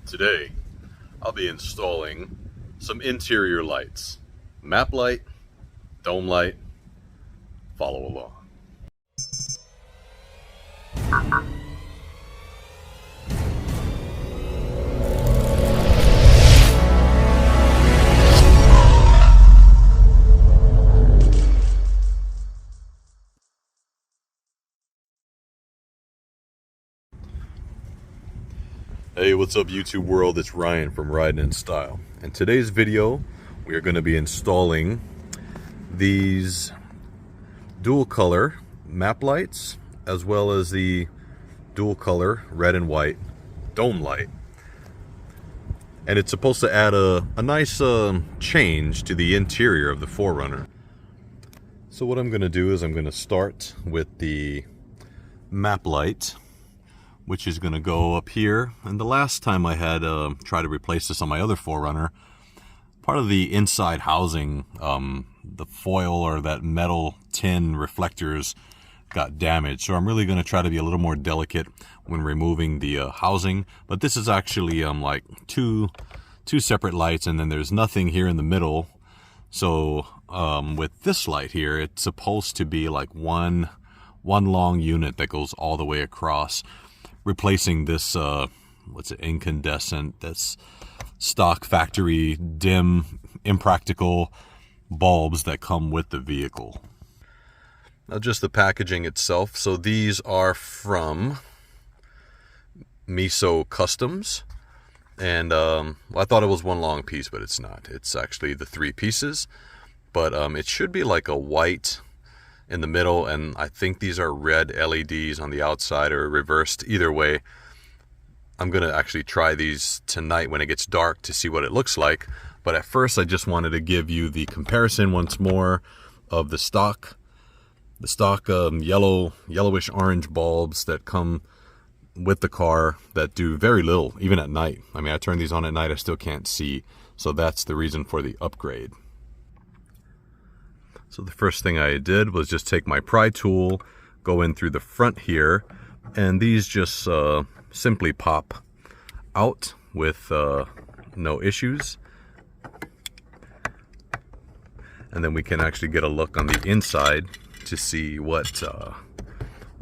Today, I'll be installing some interior lights. Map light, dome light, follow along. Hey, what's up YouTube world? It's Ryan from Riding in Style. In today's video, we are going to be installing these dual color map lights as well as the dual color red and white dome light. And it's supposed to add a nice change to the interior of the 4Runner. So what I'm going to do is I'm going to start with the map light, which is going to go up here. And the last time I had tried to replace this on my other 4Runner, part of the inside housing, the foil or that metal tin reflectors got damaged. So I'm really going to try to be a little more delicate when removing the housing. But this is actually like two separate lights, and then there's nothing here in the middle. So with this light here, it's supposed to be like one long unit that goes all the way across, replacing this what's it, incandescent, that's stock factory dim impractical bulbs that come with the vehicle. Now just the packaging itself. So these are from Meso Customs, and well, I thought it was one long piece, but it's not. It's actually the 3 pieces, but it should be like a white in the middle, and I think these are red LEDs on the outside, or reversed. Either way, I'm gonna actually try these tonight when it gets dark to see what it looks like. But at first I just wanted to give you the comparison once more of the stock yellowish orange bulbs that come with the car that do very little, even at night. I mean, I turn these on at night, I still can't see. So that's the reason for the upgrade. So the first thing I did was just take my pry tool, go in through the front here, and these just simply pop out with no issues. And then we can actually get a look on the inside to see what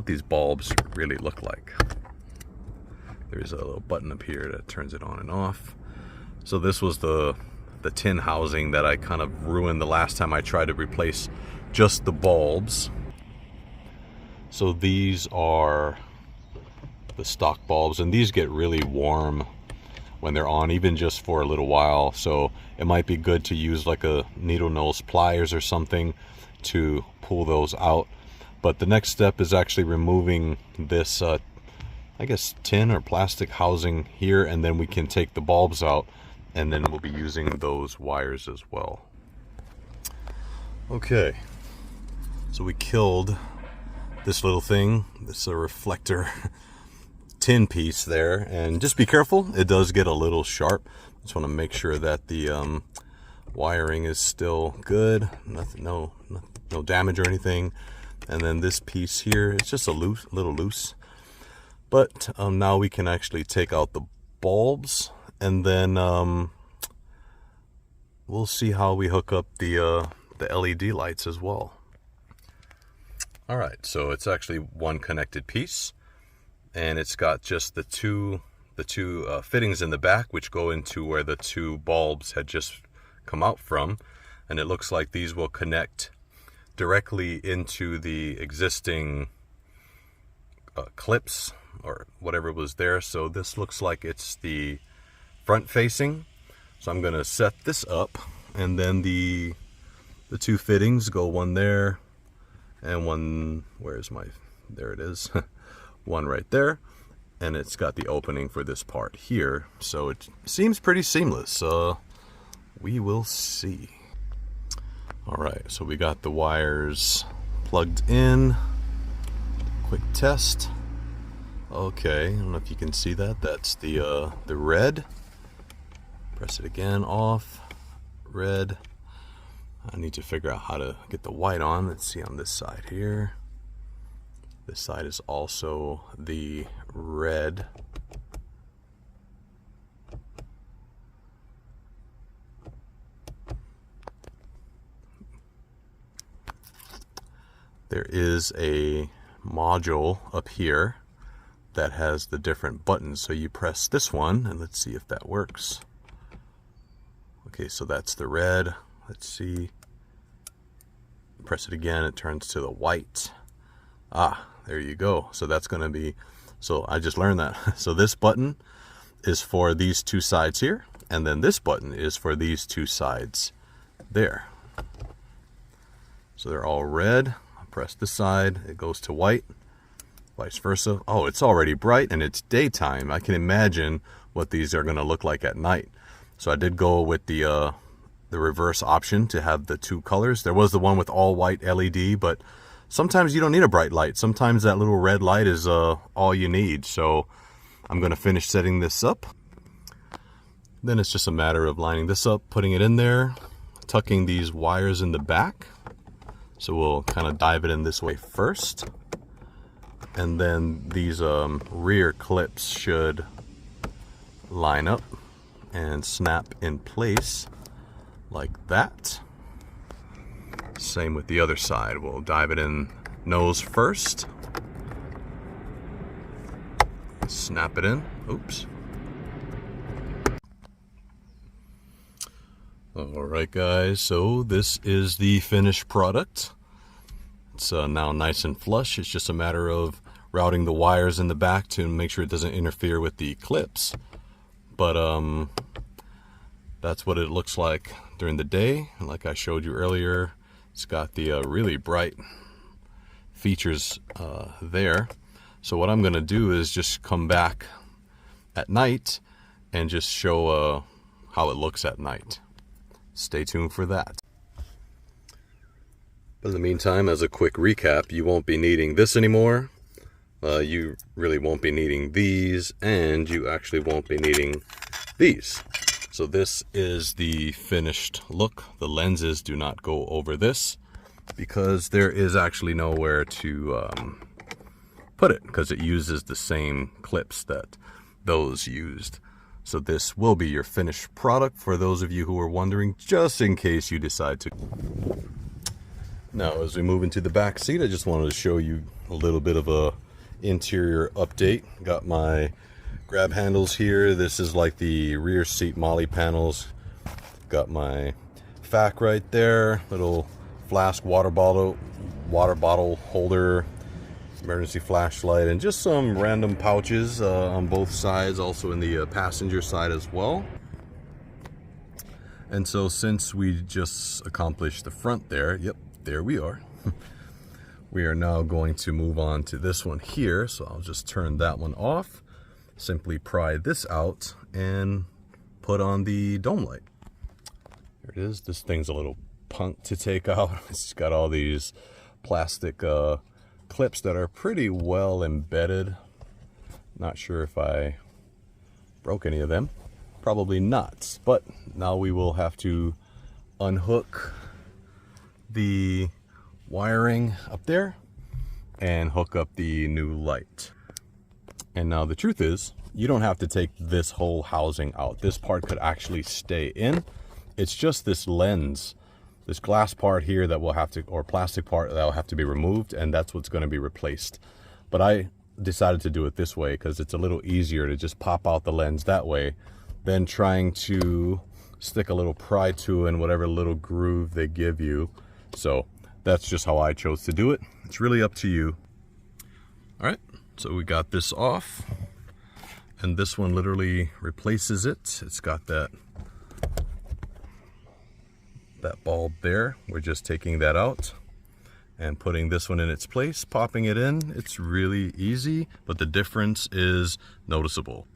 these bulbs really look like. There's a little button up here that turns it on and off. So this was the tin housing that I kind of ruined the last time I tried to replace just the bulbs. So these are the stock bulbs, and these get really warm when they're on, even just for a little while. So it might be good to use like a needle nose pliers or something to pull those out. But the next step is actually removing this I guess tin or plastic housing here, and then we can take the bulbs out, and then we'll be using those wires as well. Okay, so we killed this little thing, this reflector tin piece there, and just be careful, it does get a little sharp. Just want to make sure that the wiring is still good, nothing, no damage or anything. And then this piece here, it's just a little loose. But now we can actually take out the bulbs, and then we'll see how we hook up the LED lights as well. All right, so it's actually one connected piece, and it's got just the two fittings in the back, which go into where the 2 bulbs had just come out from. And it looks like these will connect directly into the existing clips or whatever was there. So this looks like it's the front facing. So I'm going to set this up, and then the 2 fittings go, one there and one, there it is, one right there, and it's got the opening for this part here. So it seems pretty seamless. We will see. All right, so we got the wires plugged in. Quick test. Okay, I don't know if you can see that. That's the red. Press it again, off, red. I need to figure out how to get the white on. Let's see on this side here. This side is also the red. there is a module up here that has the different buttons. So you press this one, and let's see if that works. Okay, so that's the red. Let's see. Press it again, it turns to the white. Ah, there you go. So that's going to be, so I just learned that. So this button is for these two sides here, and then this button is for these two sides there. So they're all red. I press this side, it goes to white, vice versa. Oh, it's already bright and it's daytime. I can imagine what these are going to look like at night. So I did go with the reverse option to have the two colors. There was the one with all white LED, but sometimes you don't need a bright light. Sometimes that little red light is all you need. So I'm going to finish setting this up. Then it's just a matter of lining this up, putting it in there, tucking these wires in the back. So we'll kind of dive it in this way first. And then these rear clips should line up and snap in place like that. Same with the other side. We'll dive it in nose first. Snap it in. Oops. Alright guys, so this is the finished product. It's now nice and flush. It's just a matter of routing the wires in the back to make sure it doesn't interfere with the clips. But that's what it looks like during the day. And like I showed you earlier, it's got the really bright features there. So what I'm going to do is just come back at night and just show how it looks at night. Stay tuned for that. But in the meantime, as a quick recap, you won't be needing this anymore. You really won't be needing these, and you actually won't be needing these. So this is the finished look. The lenses do not go over this because there is actually nowhere to put it, because it uses the same clips that those used. So this will be your finished product for those of you who are wondering, just in case you decide to. Now, as we move into the back seat, I just wanted to show you a little bit of a interior update. Got my grab handles here. This is like the rear seat MOLLE panels. Got my FAC right there, little flask water bottle holder, emergency flashlight, and just some random pouches on both sides, also in the passenger side as well. And so since we just accomplished the front there, yep, there we are. We are now going to move on to this one here. So I'll just turn that one off, simply pry this out and put on the dome light. There it is. This thing's a little punk to take out. It's got all these plastic clips that are pretty well embedded. Not sure if I broke any of them. Probably not. But now we will have to unhook the wiring up there and hook up the new light. And now the truth is, you don't have to take this whole housing out. This part could actually stay in. It's just this lens, this glass part here that will have to, or plastic part that will have to be removed, and that's what's going to be replaced. But I decided to do it this way because it's a little easier to just pop out the lens that way than trying to stick a little pry tool in whatever little groove they give you. So that's just how I chose to do it. It's really up to you. All right, so we got this off, and this one literally replaces it. It's got that bulb there. We're just taking that out and putting this one in its place, popping it in. It's really easy, but the difference is noticeable.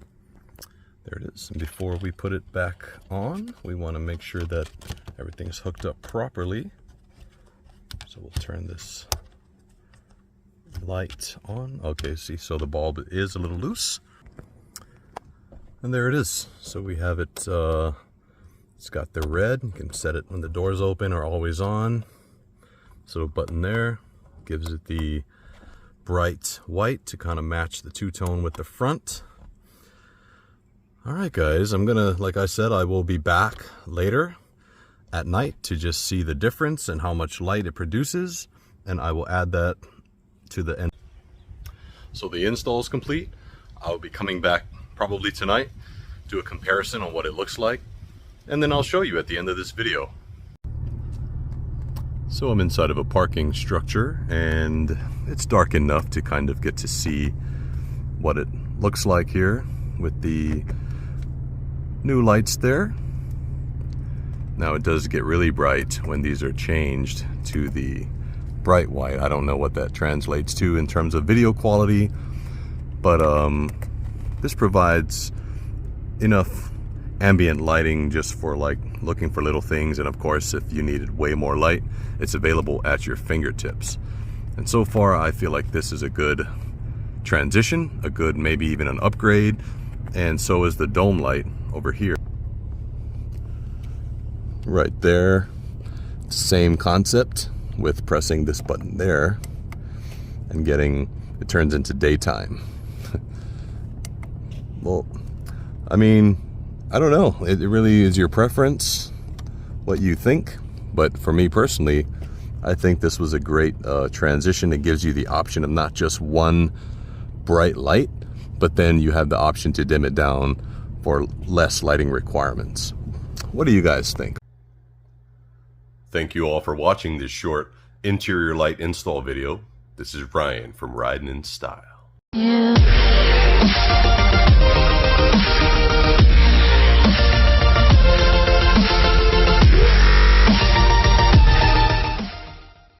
There it is. And before we put it back on, we want to make sure that everything's hooked up properly. So we'll turn this light on. Okay, see, so the bulb is a little loose. And there it is. So we have it, it's got the red. You can set it when the door's open or always on. This little button there gives it the bright white to kind of match the two-tone with the front. All right, guys, I'm gonna, like I said, I will be back later at night to just see the difference and how much light it produces. and I will add that to the end. So the install is complete. I'll be coming back probably tonight, do a comparison on what it looks like, and then I'll show you at the end of this video. So I'm inside of a parking structure, and it's dark enough to kind of get to see what it looks like here with the new lights there. Now it does get really bright when these are changed to the bright white. I don't know what that translates to in terms of video quality, but this provides enough ambient lighting just for like looking for little things, and of course if you needed way more light, it's available at your fingertips. And so far I feel like this is a good transition, a good maybe even an upgrade, and so is the dome light over here. Right there, same concept with pressing this button there and getting, it turns into daytime. Well, I mean, I don't know, it really is your preference, what you think, but for me personally, I think this was a great transition. It gives you the option of not just one bright light, but then you have the option to dim it down for less lighting requirements. What do you guys think? Thank you all for watching this short interior light install video. This is Ryan from Riding in Style. Yeah.